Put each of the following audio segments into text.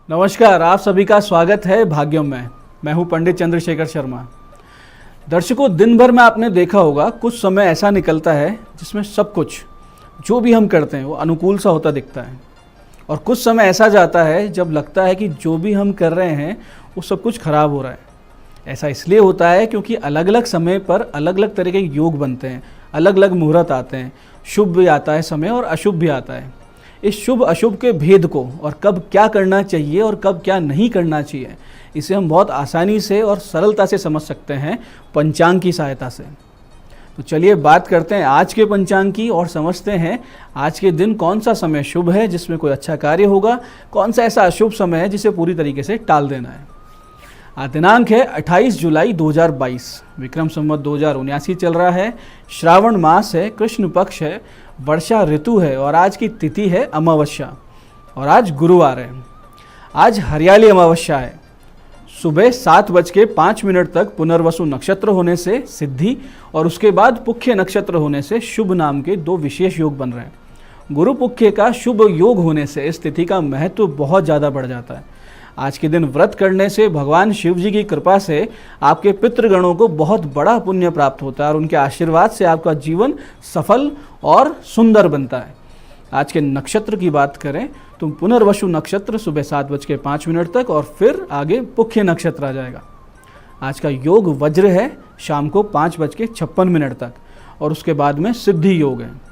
नमस्कार, आप सभी का स्वागत है भाग्यम में। मैं हूं पंडित चंद्रशेखर शर्मा। दर्शकों, दिन भर में आपने देखा होगा कुछ समय ऐसा निकलता है जिसमें सब कुछ जो भी हम करते हैं वो अनुकूल सा होता दिखता है, और कुछ समय ऐसा जाता है जब लगता है कि जो भी हम कर रहे हैं वो सब कुछ खराब हो रहा है। ऐसा इसलिए होता है क्योंकि अलग अलग समय पर अलग अलग तरह के योग बनते हैं, अलग अलग मुहूर्त आते हैं। शुभ भी आता है समय और अशुभ भी आता है। इस शुभ अशुभ के भेद को और कब क्या करना चाहिए और कब क्या नहीं करना चाहिए, इसे हम बहुत आसानी से और सरलता से समझ सकते हैं पंचांग की सहायता से। तो चलिए बात करते हैं आज के पंचांग की और समझते हैं आज के दिन कौन सा समय शुभ है जिसमें कोई अच्छा कार्य होगा, कौन सा ऐसा अशुभ समय है जिसे पूरी तरीके से टाल देना है। आज दिनांक है 28 जुलाई 2022, विक्रम संवत 2079 चल रहा है। श्रावण मास है, कृष्ण पक्ष है, वर्षा ऋतु है और आज की तिथि है अमावस्या और आज गुरुवार है। आज हरियाली अमावस्या है। सुबह 7:05 तक पुनर्वसु नक्षत्र होने से सिद्धि और उसके बाद पुख्य नक्षत्र होने से शुभ नाम के दो विशेष योग बन रहे हैं। गुरु पुख्य का शुभ योग होने से इस तिथि का महत्व बहुत ज़्यादा बढ़ जाता है। आज के दिन व्रत करने से भगवान शिव जी की कृपा से आपके पितृगणों को बहुत बड़ा पुण्य प्राप्त होता है और उनके आशीर्वाद से आपका जीवन सफल और सुंदर बनता है। आज के नक्षत्र की बात करें तो पुनर्वसु नक्षत्र सुबह 7:05 तक और फिर आगे पुख्य नक्षत्र आ जाएगा। आज का योग वज्र है शाम को 5:56 तक और उसके बाद में सिद्धि योग है।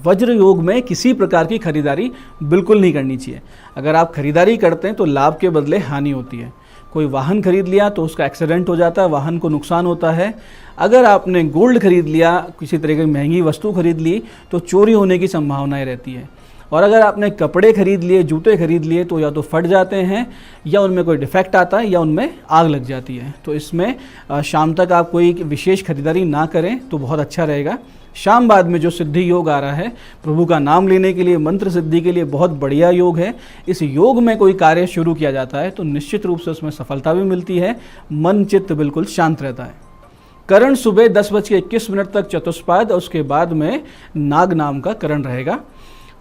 वज्र योग में किसी प्रकार की खरीदारी बिल्कुल नहीं करनी चाहिए। अगर आप खरीदारी करते हैं तो लाभ के बदले हानि होती है। कोई वाहन खरीद लिया तो उसका एक्सीडेंट हो जाता है, वाहन को नुकसान होता है। अगर आपने गोल्ड खरीद लिया, किसी तरह की महंगी वस्तु खरीद ली तो चोरी होने की संभावनाएं रहती है। और अगर आपने कपड़े खरीद लिए, जूते खरीद लिए तो या तो फट जाते हैं या उनमें कोई डिफेक्ट आता है या उनमें आग लग जाती है। तो इसमें शाम तक आप कोई विशेष खरीदारी ना करें तो बहुत अच्छा रहेगा। शाम बाद में जो सिद्धि योग आ रहा है, प्रभु का नाम लेने के लिए, मंत्र सिद्धि के लिए बहुत बढ़िया योग है। इस योग में कोई कार्य शुरू किया जाता है तो निश्चित रूप से उसमें सफलता भी मिलती है, मन चित्त बिल्कुल शांत रहता है। करण सुबह 10:21 तक चतुष्पाद और उसके बाद में नाग नाम का करण रहेगा।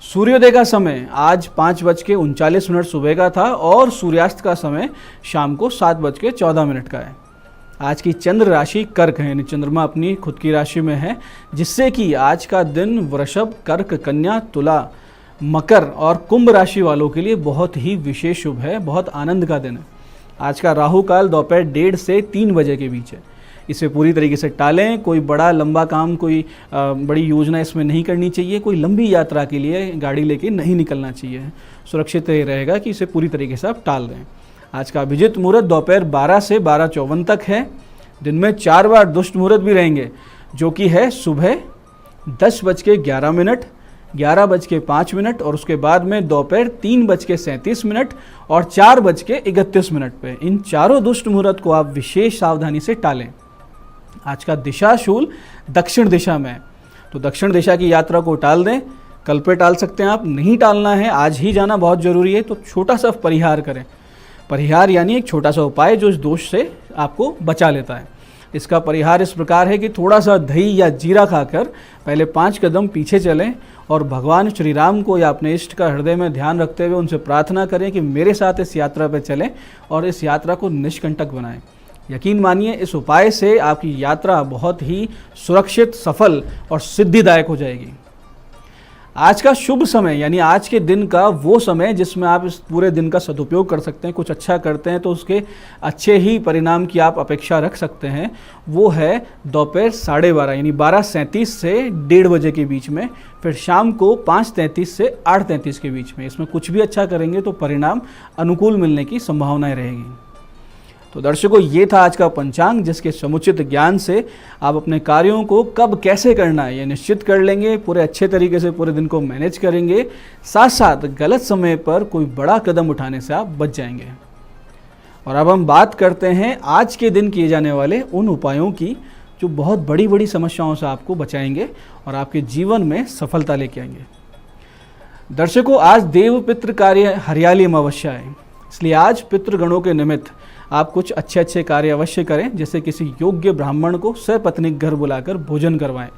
सूर्योदय का समय आज 5:39 सुबह का था और सूर्यास्त का समय शाम को 7:14 का है। आज की चंद्र राशि कर्क है, यानी चंद्रमा अपनी खुद की राशि में है, जिससे कि आज का दिन वृषभ, कर्क, कन्या, तुला, मकर और कुंभ राशि वालों के लिए बहुत ही विशेष शुभ है, बहुत आनंद का दिन है। आज का राहु काल दोपहर 1:30 से 3 बजे के बीच है। इसे पूरी तरीके से टालें। कोई बड़ा लंबा काम, कोई बड़ी योजना इसमें नहीं करनी चाहिए। कोई लंबी यात्रा के लिए गाड़ी लेके नहीं निकलना चाहिए। सुरक्षित रहेगा कि इसे पूरी तरीके से आप टाल दें। आज का अभिजित मुहूर्त दोपहर 12 से 12:54 तक है। दिन में 4 बार दुष्ट मुहूर्त भी रहेंगे, जो कि है सुबह 10:11, 11:05 और उसके बाद में दोपहर 3:37 और 4:31 पे। इन चारों दुष्ट मुहूर्त को आप विशेष सावधानी से टालें। आज का दिशाशूल दक्षिण दिशा में है, तो दक्षिण दिशा की यात्रा को टाल दें। कल पे टाल सकते हैं आप, नहीं टालना है, आज ही जाना बहुत ज़रूरी है तो छोटा सा परिहार करें। परिहार यानी एक छोटा सा उपाय जो इस दोष से आपको बचा लेता है। इसका परिहार इस प्रकार है कि थोड़ा सा दही या जीरा खाकर पहले 5 कदम पीछे चलें और भगवान श्री राम को या अपने इष्ट का हृदय में ध्यान रखते हुए उनसे प्रार्थना करें कि मेरे साथ इस यात्रा पर चलें और इस यात्रा को निष्कंटक बनाएं। यकीन मानिए इस उपाय से आपकी यात्रा बहुत ही सुरक्षित, सफल और सिद्धिदायक हो जाएगी। आज का शुभ समय यानी आज के दिन का वो समय जिसमें आप इस पूरे दिन का सदुपयोग कर सकते हैं, कुछ अच्छा करते हैं तो उसके अच्छे ही परिणाम की आप अपेक्षा रख सकते हैं, वो है दोपहर 12:30 यानी 12:37 से 1:30 बजे के बीच में, फिर शाम को 5:33 से 8:33 के बीच में। इसमें कुछ भी अच्छा करेंगे तो परिणाम अनुकूल मिलने की संभावनाएं रहेगी। तो दर्शकों, ये था आज का पंचांग, जिसके समुचित ज्ञान से आप अपने कार्यों को कब कैसे करना है ये निश्चित कर लेंगे, पूरे अच्छे तरीके से पूरे दिन को मैनेज करेंगे, साथ साथ गलत समय पर कोई बड़ा कदम उठाने से आप बच जाएंगे। और अब हम बात करते हैं आज के दिन किए जाने वाले उन उपायों की जो बहुत बड़ी बड़ी समस्याओं से आपको बचाएंगे और आपके जीवन में सफलता लेके आएंगे। दर्शकों, आज देव पितृ कार्य हरियाली अमावस्या है, इसलिए आज पितृगणों के निमित्त आप कुछ अच्छे अच्छे कार्य अवश्य करें, जैसे किसी योग्य ब्राह्मण को सपत्नीक घर बुलाकर भोजन करवाएं।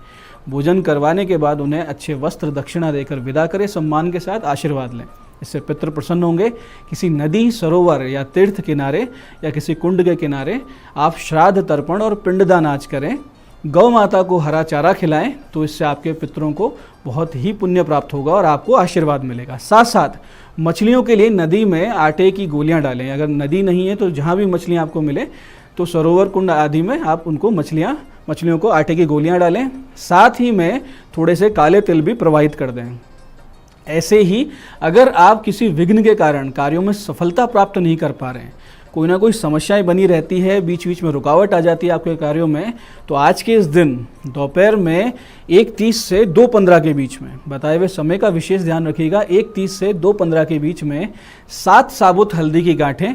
भोजन करवाने के बाद उन्हें अच्छे वस्त्र दक्षिणा देकर विदा करें, सम्मान के साथ आशीर्वाद लें। इससे पितृ प्रसन्न होंगे। किसी नदी, सरोवर या तीर्थ किनारे या किसी कुंड के किनारे आप श्राद्ध, तर्पण और पिंडदान आज करें। गौ माता को हरा चारा खिलाएं तो इससे आपके पितरों को बहुत ही पुण्य प्राप्त होगा और आपको आशीर्वाद मिलेगा। साथ साथ मछलियों के लिए नदी में आटे की गोलियां डालें। अगर नदी नहीं है तो जहाँ भी मछलियाँ आपको मिले तो सरोवर, कुंड आदि में आप उनको मछलियों को आटे की गोलियां डालें। साथ ही में थोड़े से काले तिल भी प्रवाहित कर दें। ऐसे ही अगर आप किसी विघ्न के कारण कार्यों में सफलता प्राप्त नहीं कर पा रहे हैं, कोई ना कोई समस्याएं बनी रहती है, बीच बीच में रुकावट आ जाती है आपके कार्यों में, तो आज के इस दिन दोपहर में 1:30 से 2:15 के बीच में, बताए हुए समय का विशेष ध्यान रखिएगा, 1:30 से 2:15 के बीच में 7 साबुत हल्दी की गांठें,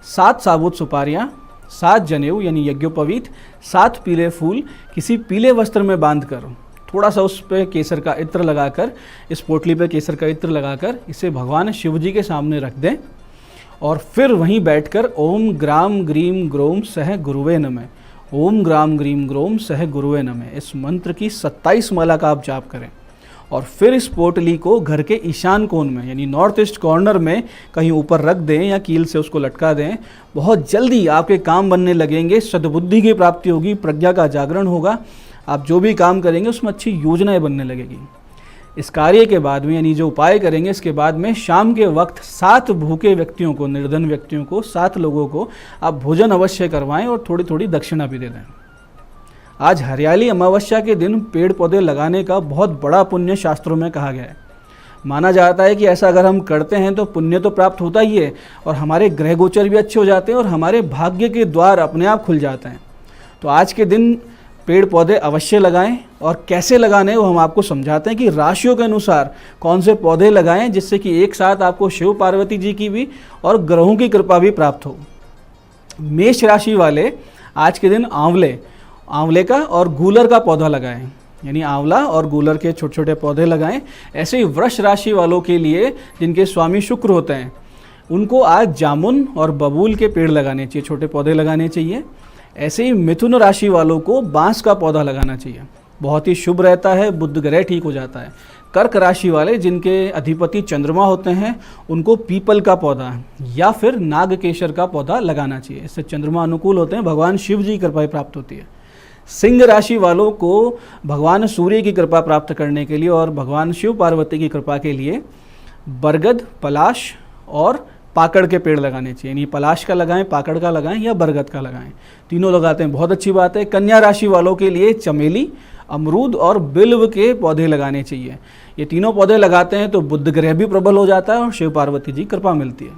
7 साबुत सुपारियां, 7 जनेऊ यानी यज्ञोपवीत, 7 पीले फूल किसी पीले वस्त्र में बांधकर थोड़ा सा उस पर केसर का इत्र लगाकर, इस पोटली पे केसर का इत्र लगाकर इसे भगवान शिव जी के सामने रख दें और फिर वहीं बैठकर ओम ग्राम ग्रीम ग्रोम सह गुरुवे नमः, ओम ग्राम ग्रीम ग्रोम सह गुरुवे नमः, इस मंत्र की 27 माला का आप जाप करें और फिर इस पोटली को घर के ईशान कोण में यानी नॉर्थ ईस्ट कॉर्नर में कहीं ऊपर रख दें या कील से उसको लटका दें। बहुत जल्दी आपके काम बनने लगेंगे, सद्बुद्धि की प्राप्ति होगी, प्रज्ञा का जागरण होगा, आप जो भी काम करेंगे उसमें अच्छी योजनाएं बनने लगेगी। इस कार्य के बाद में यानी जो उपाय करेंगे इसके बाद में शाम के वक्त 7 भूखे व्यक्तियों को, निर्धन व्यक्तियों को, 7 लोगों को आप भोजन अवश्य करवाएं और थोड़ी थोड़ी दक्षिणा भी दे दें। आज हरियाली अमावस्या के दिन पेड़ पौधे लगाने का बहुत बड़ा पुण्य शास्त्रों में कहा गया है। माना जाता है कि ऐसा अगर हम करते हैं तो पुण्य तो प्राप्त होता ही है और हमारे ग्रह गोचर भी अच्छे हो जाते हैं और हमारे भाग्य के द्वार अपने आप खुल जाते हैं। तो आज के दिन पेड़ पौधे अवश्य लगाएं और कैसे लगाने वो हम आपको समझाते हैं कि राशियों के अनुसार कौन से पौधे लगाएं जिससे कि एक साथ आपको शिव पार्वती जी की भी और ग्रहों की कृपा भी प्राप्त हो। मेष राशि वाले आज के दिन आंवले का और गूलर का पौधा लगाएं, यानी आंवला और गूलर के छोटे छोटे पौधे लगाएं। ऐसे ही वृष राशि वालों के लिए जिनके स्वामी शुक्र होते हैं उनको आज जामुन और बबूल के पेड़ लगाने चाहिए, छोटे पौधे लगाने चाहिए। ऐसे ही मिथुन राशि वालों को बांस का पौधा लगाना चाहिए, बहुत ही शुभ रहता है, बुध ग्रह ठीक हो जाता है। कर्क राशि वाले जिनके अधिपति चंद्रमा होते हैं उनको पीपल का पौधा या फिर नागकेशर का पौधा लगाना चाहिए, इससे चंद्रमा अनुकूल होते हैं, भगवान शिव जी की कृपा प्राप्त होती है। सिंह राशि वालों को भगवान सूर्य की कृपा प्राप्त करने के लिए और भगवान शिव पार्वती की कृपा के लिए बरगद, पलाश और पाकड़ के पेड़ लगाने चाहिए, यानी पलाश का लगाएं, पाकड़ का लगाएं या बरगद का लगाएं, तीनों लगाते हैं बहुत अच्छी बात है। कन्या राशि वालों के लिए चमेली, अमरूद और बिल्व के पौधे लगाने चाहिए। ये तीनों पौधे लगाते हैं तो बुध ग्रह भी प्रबल हो जाता है और शिव पार्वती जी कृपा मिलती है।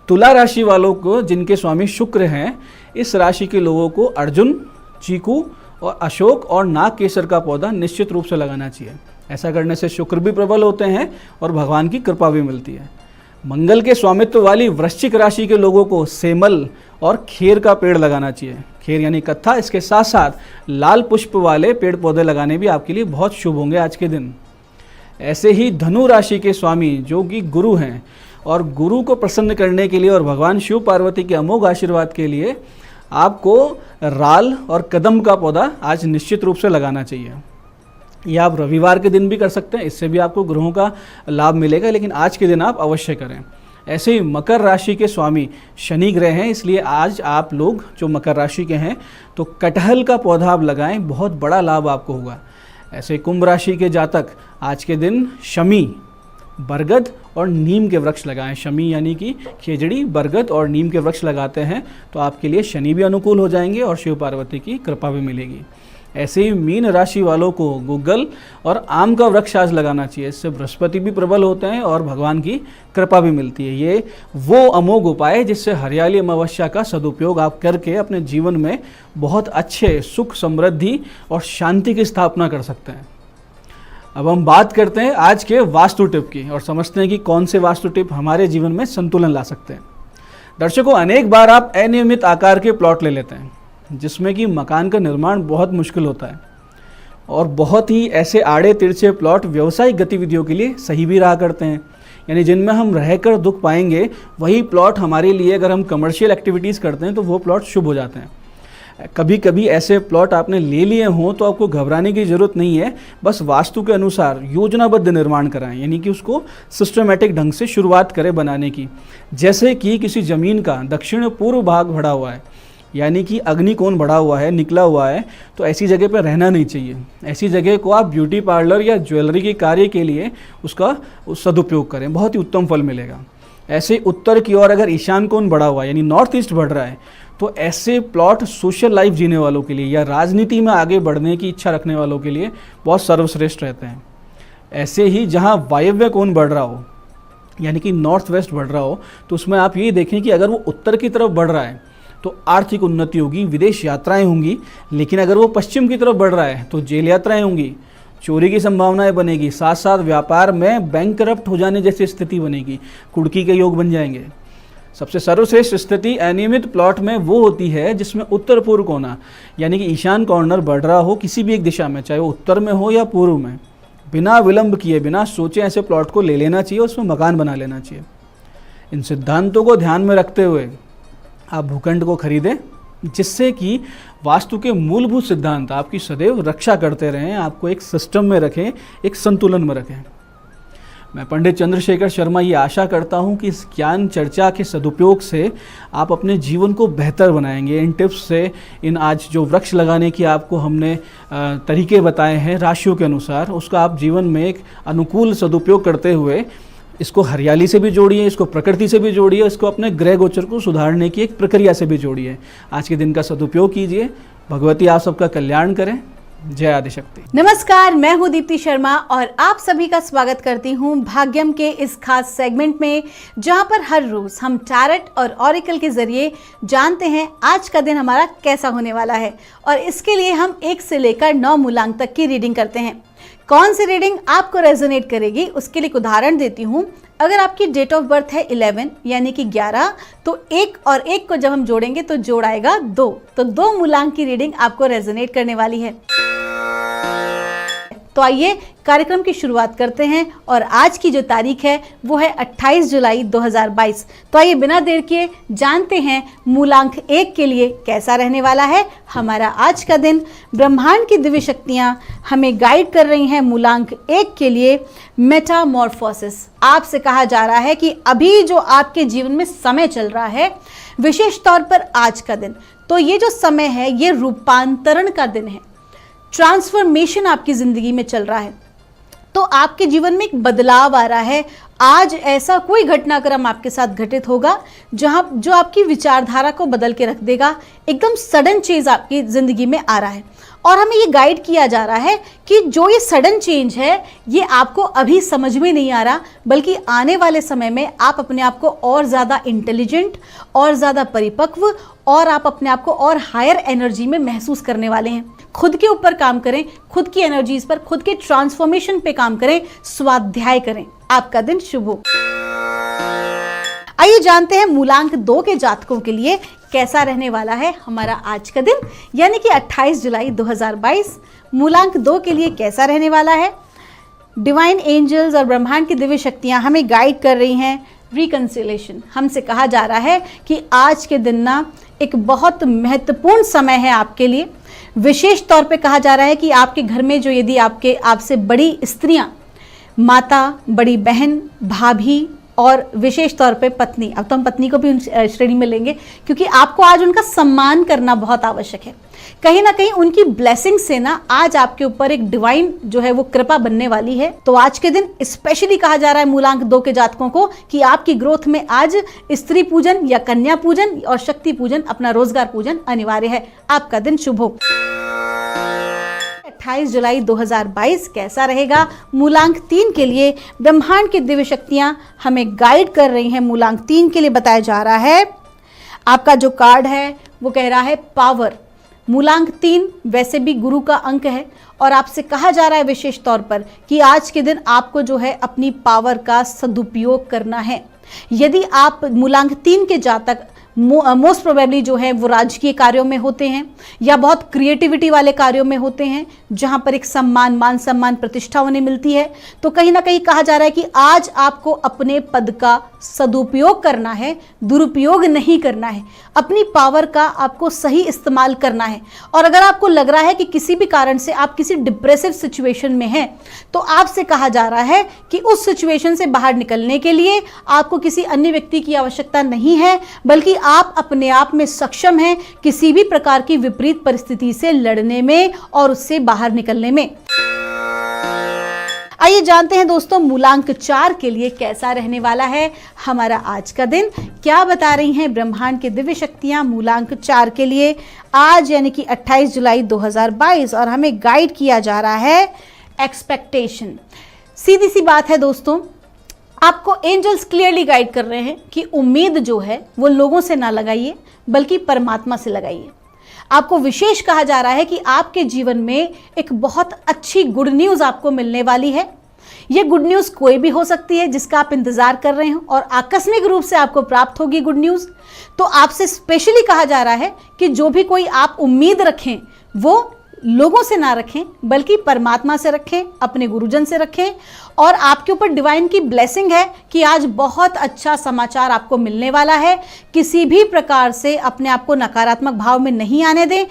तुला राशि वालों को जिनके स्वामी शुक्र हैं, इस राशि के लोगों को अर्जुन, चीकू और अशोक और नागकेसर का पौधा निश्चित रूप से लगाना चाहिए। ऐसा करने से शुक्र भी प्रबल होते हैं और भगवान की कृपा भी मिलती है। मंगल के स्वामित्व वाली वृश्चिक राशि के लोगों को सेमल और खेर का पेड़ लगाना चाहिए, खेर यानी कत्था। इसके साथ साथ लाल पुष्प वाले पेड़ पौधे लगाने भी आपके लिए बहुत शुभ होंगे आज के दिन। ऐसे ही धनु राशि के स्वामी जो कि गुरु हैं और गुरु को प्रसन्न करने के लिए और भगवान शिव पार्वती के अमोघ आशीर्वाद के लिए आपको राल और कदम का पौधा आज निश्चित रूप से लगाना चाहिए। यह आप रविवार के दिन भी कर सकते हैं, इससे भी आपको ग्रहों का लाभ मिलेगा, लेकिन आज के दिन आप अवश्य करें। ऐसे ही मकर राशि के स्वामी शनि ग्रह हैं, इसलिए आज आप लोग जो मकर राशि के हैं तो कटहल का पौधा आप लगाएं, बहुत बड़ा लाभ आपको होगा। ऐसे कुंभ राशि के जातक आज के दिन शमी, बरगद और नीम के वृक्ष लगाएं। शमी यानी कि खेजड़ी, बरगद और नीम के वृक्ष लगाते हैं तो आपके लिए शनि भी अनुकूल हो जाएंगे और शिव पार्वती की कृपा भी मिलेगी। ऐसे ही मीन राशि वालों को गुग्गल और आम का वृक्ष आज लगाना चाहिए, इससे बृहस्पति भी प्रबल होते हैं और भगवान की कृपा भी मिलती है। ये वो अमोघ उपाय है जिससे हरियाली अमावस्या का सदुपयोग आप करके अपने जीवन में बहुत अच्छे सुख, समृद्धि और शांति की स्थापना कर सकते हैं। अब हम बात करते हैं आज के वास्तु टिप की और समझते हैं कि कौन से वास्तु टिप हमारे जीवन में संतुलन ला सकते हैं। दर्शकों, अनेक बार आप अनियमित आकार के प्लॉट ले लेते हैं जिसमें कि मकान का निर्माण बहुत मुश्किल होता है और बहुत ही ऐसे आड़े तिरछे प्लॉट व्यवसायिक गतिविधियों के लिए सही भी रहा करते हैं, यानी जिनमें हम रहकर दुख पाएंगे वही प्लॉट हमारे लिए, अगर हम कमर्शियल एक्टिविटीज़ करते हैं तो वो प्लॉट शुभ हो जाते हैं। कभी कभी ऐसे प्लॉट आपने ले लिए हों तो आपको घबराने की ज़रूरत नहीं है, बस वास्तु के अनुसार योजनाबद्ध निर्माण कराएं, यानी कि उसको सिस्टमेटिक ढंग से शुरुआत करें बनाने की। जैसे कि किसी ज़मीन का दक्षिण पूर्व भाग बढ़ा हुआ है, यानी कि अग्निकोण बढ़ा हुआ है, निकला हुआ है, तो ऐसी जगह पर रहना नहीं चाहिए। ऐसी जगह को आप ब्यूटी पार्लर या ज्वेलरी के कार्य के लिए उसका सदुपयोग करें, बहुत ही उत्तम फल मिलेगा। ऐसे उत्तर की ओर अगर ईशान कोण बढ़ा हुआ है, यानी नॉर्थ ईस्ट बढ़ रहा है, तो ऐसे प्लॉट सोशल लाइफ जीने वालों के लिए या राजनीति में आगे बढ़ने की इच्छा रखने वालों के लिए बहुत सर्वश्रेष्ठ रहते हैं। ऐसे ही जहाँ वायव्य कोण बढ़ रहा हो, यानी कि नॉर्थ वेस्ट बढ़ रहा हो, तो उसमें आप ये देखें कि अगर वो उत्तर की तरफ बढ़ रहा है तो आर्थिक उन्नति होगी, विदेश यात्राएं होंगी। लेकिन अगर वो पश्चिम की तरफ बढ़ रहा है तो जेल यात्राएं होंगी, चोरी की संभावनाएं बनेगी, साथ साथ व्यापार में बैंकरप्ट हो जाने जैसी स्थिति बनेगी, कुड़की के योग बन जाएंगे। सबसे सर्वश्रेष्ठ स्थिति अनियमित प्लॉट में वो होती है जिसमें उत्तर पूर्व कोना, यानी कि ईशान कॉर्नर बढ़ रहा हो किसी भी एक दिशा में, चाहे वो उत्तर में हो या पूर्व में। बिना विलंब किए, बिना सोचे ऐसे प्लॉट को ले लेना चाहिए, उसमें मकान बना लेना चाहिए। इन सिद्धांतों को ध्यान में रखते हुए आप भूखंड को खरीदें, जिससे कि वास्तु के मूलभूत सिद्धांत आपकी सदैव रक्षा करते रहें, आपको एक सिस्टम में रखें, एक संतुलन में रखें। मैं पंडित चंद्रशेखर शर्मा ये आशा करता हूँ कि इस ज्ञान चर्चा के सदुपयोग से आप अपने जीवन को बेहतर बनाएंगे। इन टिप्स से, इन आज जो वृक्ष लगाने की आपको हमने तरीके बताए हैं राशियों के अनुसार, उसका आप जीवन में एक अनुकूल सदुपयोग करते हुए इसको हरियाली से भी जोड़िए, इसको प्रकृति से भी जोड़िए, इसको अपने ग्रह गोचर को सुधारने की एक प्रक्रिया से भी जोड़िए। आज के दिन का सदुपयोग कीजिए। भगवती आप सबका कल्याण करें। जय आदिशक्ति। नमस्कार, मैं हूं दीप्ति शर्मा और आप सभी का स्वागत करती हूं भाग्यम के इस खास सेगमेंट में, जहां पर हर रोज हम टैरेट और ऑरिकल के जरिए जानते हैं आज का दिन हमारा कैसा होने वाला है। और इसके लिए हम 1 से लेकर 9 मूलांक तक की रीडिंग करते हैं। कौन सी रीडिंग आपको रेजोनेट करेगी उसके लिए एक उदाहरण देती हूँ। अगर आपकी डेट ऑफ बर्थ है 11 यानी कि 11, तो 1 और 1 को जब हम जोड़ेंगे तो जोड़ आएगा 2, तो 2 मूलांक की रीडिंग आपको रेजोनेट करने वाली है। तो आइए कार्यक्रम की शुरुआत करते हैं और आज की जो तारीख है वो है 28 जुलाई 2022। तो आइए बिना देर किए जानते हैं मूलांक 1 के लिए कैसा रहने वाला है हमारा आज का दिन। ब्रह्मांड की दिव्य शक्तियां हमें गाइड कर रही हैं मूलांक 1 के लिए मेटामॉर्फोसिस। आपसे कहा जा रहा है कि अभी जो आपके जीवन में समय चल रहा है, विशेष तौर पर आज का दिन, तो ये जो समय है ये रूपांतरण का दिन है। ट्रांसफॉर्मेशन आपकी जिंदगी में चल रहा है, तो आपके जीवन में एक बदलाव आ रहा है। आज ऐसा कोई घटनाक्रम आपके साथ घटित होगा जो आपकी विचारधारा को बदल के रख देगा। एकदम सडन चेंज आपकी जिंदगी में आ रहा है और हमें ये गाइड किया जा रहा है कि जो ये सडन चेंज है ये आपको अभी समझ में नहीं आ रहा, बल्कि आने वाले समय में आप अपने आप को और ज़्यादा इंटेलिजेंट और ज़्यादा परिपक्व और आप अपने आप को और हायर एनर्जी में महसूस करने वाले हैं। खुद के ऊपर काम करें, खुद की एनर्जीज पर, खुद के ट्रांसफॉर्मेशन पे काम करें, स्वाध्याय करें। आपका दिन शुभ हो। आइए जानते हैं मूलांक 2 के जातकों के लिए कैसा रहने वाला है हमारा आज का दिन, यानी कि 28 जुलाई 2022। मूलांक 2 के लिए कैसा रहने वाला है। डिवाइन एंजल्स और ब्रह्मांड की दिव्य शक्तियां हमें गाइड कर रही हैं रिकंसिलेशन। हमसे कहा जा रहा है कि आज के दिन ना एक बहुत महत्वपूर्ण समय है आपके लिए। विशेष तौर पे कहा जा रहा है कि आपके घर में जो यदि आपसे बड़ी स्त्रियां, माता, बड़ी बहन, भाभी और विशेष तौर पे पत्नी, अब तो हम पत्नी को भी उन श्रेणी में लेंगे क्योंकि आपको आज उनका सम्मान करना बहुत आवश्यक है। कहीं ना कहीं उनकी ब्लेसिंग से ना आज आपके ऊपर एक डिवाइन जो है वो कृपा बनने वाली है। तो आज के दिन स्पेशली कहा जा रहा है मूलांक 2 के जातकों को कि आपकी ग्रोथ में आज स्त्री पूजन या कन्या पूजन और शक्ति पूजन, अपना रोजगार पूजन अनिवार्य है। आपका दिन शुभ हो। 28 जुलाई 2022 कैसा रहेगा मूलांक 3 के लिए। ब्रह्मांड की दिव्य शक्तियां हमें गाइड कर रही हैं। मूलांक 3 के लिए बताया जा रहा है, आपका जो कार्ड है वो कह रहा है पावर। मूलांक 3 वैसे भी गुरु का अंक है और आपसे कहा जा रहा है विशेष तौर पर कि आज के दिन आपको जो है अपनी पावर का सदुपयोग करना है। यदि आप मूलांक 3 के जातक मोस्ट प्रोबेबली जो है वो राजकीय कार्यों में होते हैं या बहुत क्रिएटिविटी वाले कार्यों में होते हैं जहां पर एक सम्मान, मान सम्मान, प्रतिष्ठा उन्हें मिलती है, तो कहीं ना कहीं कहा जा रहा है कि आज आपको अपने पद का सदुपयोग करना है, दुरुपयोग नहीं करना है। अपनी पावर का आपको सही इस्तेमाल करना है। और अगर आपको लग रहा है कि किसी भी कारण से आप किसी डिप्रेसिव सिचुएशन में हैं, तो आपसे कहा जा रहा है कि उस सिचुएशन से बाहर निकलने के लिए आपको किसी अन्य व्यक्ति की आवश्यकता नहीं है, बल्कि आप अपने आप में सक्षम हैं किसी भी प्रकार की विपरीत परिस्थिति से लड़ने में और उससे बाहर निकलने में। आइए जानते हैं दोस्तों, मूलांक 4 के लिए कैसा रहने वाला है हमारा आज का दिन। क्या बता रही हैं ब्रह्मांड की दिव्य शक्तियां मूलांक 4 के लिए आज यानी कि 28 जुलाई 2022। और हमें गाइड किया जा रहा है एक्सपेक्टेशन। सीधी सी बात है दोस्तों, आपको एंजल्स क्लियरली गाइड कर रहे हैं कि उम्मीद जो है वो लोगों से ना लगाइए, बल्कि परमात्मा से लगाइए। आपको विशेष कहा जा रहा है कि आपके जीवन में एक बहुत अच्छी गुड न्यूज़ आपको मिलने वाली है। ये गुड न्यूज़ कोई भी हो सकती है जिसका आप इंतज़ार कर रहे हो, और आकस्मिक रूप से आपको प्राप्त होगी गुड न्यूज़। तो आपसे स्पेशली कहा जा रहा है कि जो भी कोई आप उम्मीद रखें वो लोगों से ना रखें, बल्कि परमात्मा से रखें, अपने गुरुजन से रखें। और आपके ऊपर डिवाइन की ब्लेसिंग है कि आज बहुत अच्छा समाचार आपको मिलने वाला है। किसी भी प्रकार से अपने आप को नकारात्मक भाव में नहीं आने दें।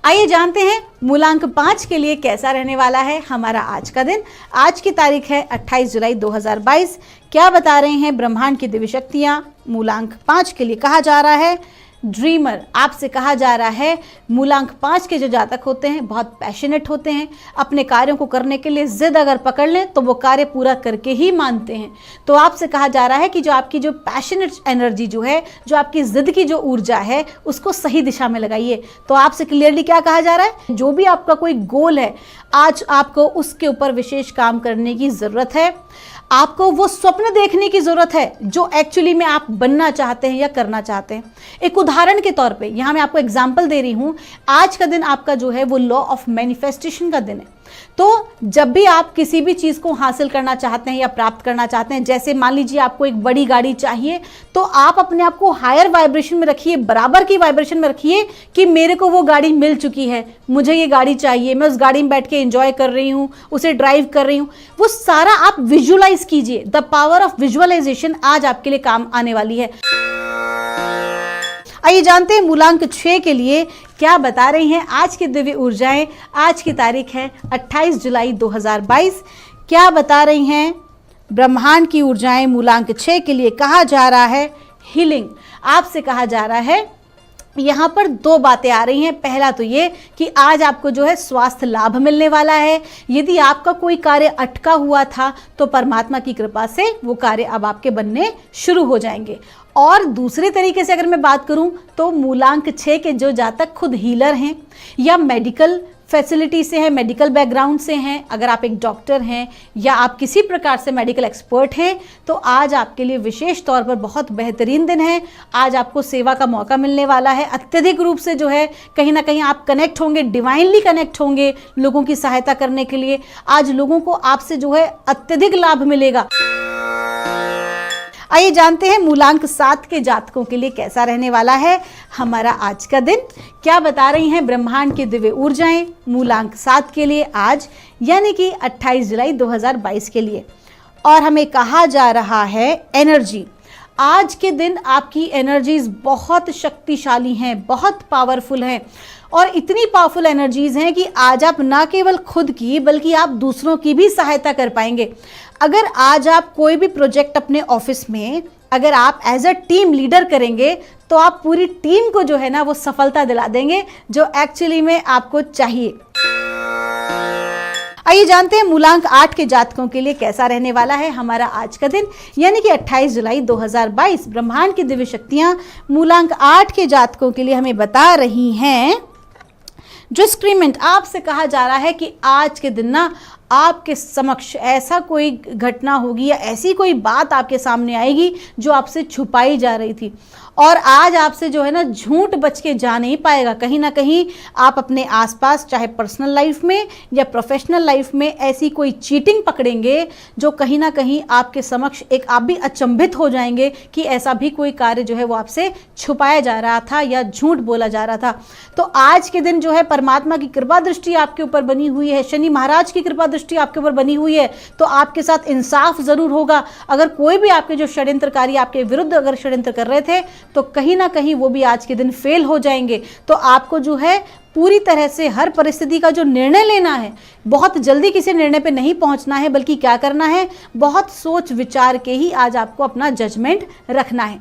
आइए जानते हैं मूलांक 5 के लिए कैसा रहने वाला है हमारा आज का दिन। आज की तारीख है 28 जुलाई 2022। क्या बता रहे हैं ब्रह्मांड की दिव्य शक्तियां मूलांक 5 के लिए? कहा जा रहा है ड्रीमर। आपसे कहा जा रहा है मूलांक 5 के जो जातक होते हैं बहुत पैशनेट होते हैं। अपने कार्यों को करने के लिए जिद अगर पकड़ लें तो वो कार्य पूरा करके ही मानते हैं। तो आपसे कहा जा रहा है कि जो आपकी जो पैशनेट एनर्जी जो है, जो आपकी जिद की जो ऊर्जा है, उसको सही दिशा में लगाइए। तो आपसे क्लियरली क्या कहा जा रहा है, जो भी आपका कोई गोल है आज आपको उसके ऊपर विशेष काम करने की ज़रूरत है। आपको वो स्वप्न देखने की ज़रूरत है जो एक्चुअली में आप बनना चाहते हैं या करना चाहते हैं। एक उदाहरण के तौर पे यहाँ मैं आपको एग्जांपल दे रही हूँ। आज का दिन आपका जो है वो लॉ ऑफ मैनिफेस्टेशन का दिन है। तो जब भी आप किसी भी चीज़ को हासिल करना चाहते हैं या प्राप्त करना चाहते हैं, जैसे मान लीजिए आपको एक बड़ी गाड़ी चाहिए, तो आप अपने आप को हायर वाइब्रेशन में रखिए, बराबर की वाइब्रेशन में रखिए कि मेरे को वो गाड़ी मिल चुकी है, मुझे ये गाड़ी चाहिए, मैं उस गाड़ी में बैठ के एंजॉय कर रही हूँ, उसे ड्राइव कर रही हूँ। वो सारा आप विजुअलाइज कीजिए। द पावर ऑफ विजुअलाइजेशन आज आपके लिए काम आने वाली है। आइए जानते हैं मूलांक 6 के लिए क्या बता रही हैं आज की दिव्य ऊर्जाएं। आज की तारीख है 28 जुलाई 2022। क्या बता रही हैं ब्रह्मांड की ऊर्जाएं मूलांक 6 के लिए? कहा जा रहा है हीलिंग। आपसे कहा जा रहा है, यहाँ पर 2 बातें आ रही हैं। पहला तो ये कि आज आपको जो है स्वास्थ्य लाभ मिलने वाला है। यदि आपका कोई कार्य अटका हुआ था तो परमात्मा की कृपा से वो कार्य अब आपके बनने शुरू हो जाएंगे। और दूसरे तरीके से अगर मैं बात करूं तो मूलांक 6 के जो जातक खुद हीलर हैं या मेडिकल फैसिलिटी से हैं, मेडिकल बैकग्राउंड से हैं, अगर आप एक डॉक्टर हैं या आप किसी प्रकार से मेडिकल एक्सपर्ट हैं, तो आज आपके लिए विशेष तौर पर बहुत बेहतरीन दिन है। आज आपको सेवा का मौका मिलने वाला है। अत्यधिक रूप से जो है कहीं ना कहीं आप कनेक्ट होंगे, डिवाइनली कनेक्ट होंगे लोगों की सहायता करने के लिए। आज लोगों को आपसे जो है अत्यधिक लाभ मिलेगा। आइए जानते हैं मूलांक 7 के जातकों के लिए कैसा रहने वाला है हमारा आज का दिन। क्या बता रही हैं ब्रह्मांड की दिव्य ऊर्जाएं मूलांक 7 के लिए आज यानी कि 28 जुलाई 2022 के लिए? और हमें कहा जा रहा है एनर्जी। आज के दिन आपकी एनर्जीज बहुत शक्तिशाली हैं, बहुत पावरफुल हैं। और इतनी पावरफुल एनर्जीज हैं कि आज आप ना केवल खुद की बल्कि आप दूसरों की भी सहायता कर पाएंगे। अगर आज आप कोई भी प्रोजेक्ट अपने ऑफिस में अगर आप एज अ टीम लीडर करेंगे तो आप पूरी टीम को जो है ना वो सफलता दिला देंगे जो एक्चुअली में आपको चाहिए। आइए जानते हैं मूलांक 8 के जातकों के लिए कैसा रहने वाला है हमारा आज का दिन यानी कि 28 जुलाई 2022। ब्रह्मांड की दिव्य शक्तियां मूलांक 8 के जातकों के लिए हमें बता रही हैं डिस्क्रीमेंट। आपसे कहा जा रहा है कि आज के दिन ना आपके समक्ष ऐसा कोई घटना होगी या ऐसी कोई बात आपके सामने आएगी जो आपसे छुपाई जा रही थी। और आज आपसे जो है ना झूठ बच के जा नहीं पाएगा। कहीं ना कहीं आप अपने आसपास चाहे पर्सनल लाइफ में या प्रोफेशनल लाइफ में ऐसी कोई चीटिंग पकड़ेंगे जो कहीं ना कहीं आपके समक्ष एक आप भी अचंभित हो जाएंगे कि ऐसा भी कोई कार्य जो है वो आपसे छुपाया जा रहा था या झूठ बोला जा रहा था। तो आज के दिन जो है परमात्मा की कृपा दृष्टि आपके ऊपर बनी हुई है, शनि महाराज की कृपा दृष्टि आपके ऊपर बनी हुई है, तो आपके साथ इंसाफ जरूर होगा। अगर कोई भी आपके जो षड्यंत्रकारी आपके विरुद्ध अगर षड्यंत्र कर रहे थे तो कहीं ना कहीं वो भी आज के दिन फेल हो जाएंगे। तो आपको जो है पूरी तरह से हर परिस्थिति का जो निर्णय लेना है, बहुत जल्दी किसी निर्णय पे नहीं पहुंचना है, बल्कि क्या करना है, बहुत सोच विचार के ही आज आपको अपना जजमेंट रखना है।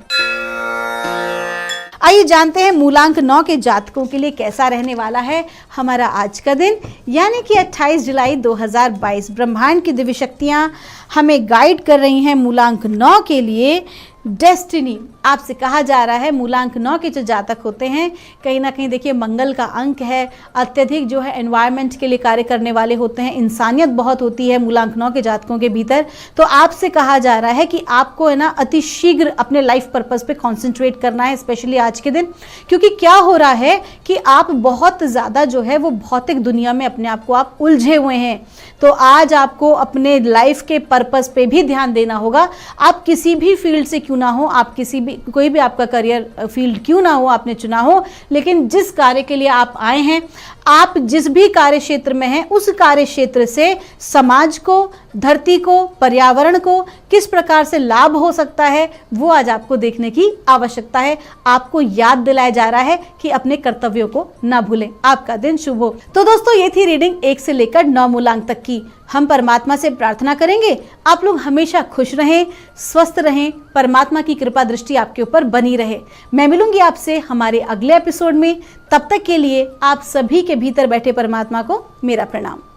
आइए जानते हैं मूलांक 9 के जातकों के लिए कैसा रहने वाला है हमारा आज का दिन, यानी कि 28 जुलाई 2022। ब्रह्मांड की दिव्य शक्तियां हमें गाइड कर रही हैं मूलांक 9 के लिए डेस्टिनी। आपसे कहा जा रहा है मूलांक 9 के जो जातक होते हैं, कहीं ना कहीं देखिए मंगल का अंक है, अत्यधिक जो है एनवायरनमेंट के लिए कार्य करने वाले होते हैं, इंसानियत बहुत होती है मूलांक 9 के जातकों के भीतर। तो आपसे कहा जा रहा है कि आपको है ना अति शीघ्र अपने लाइफ पर्पस पे कॉन्सेंट्रेट करना है, स्पेशली आज के दिन, क्योंकि क्या हो रहा है कि आप बहुत ज़्यादा जो है वो भौतिक दुनिया में अपने आप को आप उलझे हुए हैं। तो आज आपको अपने लाइफ के पर्पस पे भी ध्यान देना होगा। आप किसी भी फील्ड से क्यों ना हो, आप किसी भी कोई भी आपका करियर फील्ड क्यों ना हो आपने चुना हो, लेकिन जिस कार्य के लिए आप आए हैं, आप जिस भी कार्य क्षेत्र में हैं, उस कार्य क्षेत्र से समाज को, धरती को, पर्यावरण को किस प्रकार से लाभ हो सकता है, वो आज आपको देखने की आवश्यकता है। आपको याद दिलाया जा रहा है कि अपने कर्तव्यों को ना भूलें। आपका दिन शुभ हो। तो दोस्तों, ये थी रीडिंग 1 से लेकर 9 मूलांक तक की। हम परमात्मा से प्रार्थना करेंगे आप लोग हमेशा खुश रहें, स्वस्थ रहें, परमात्मा की कृपा दृष्टि आपके ऊपर बनी रहे। मैं मिलूंगी आपसे हमारे अगले एपिसोड में। तब तक के लिए आप सभी के भीतर बैठे परमात्मा को मेरा प्रणाम।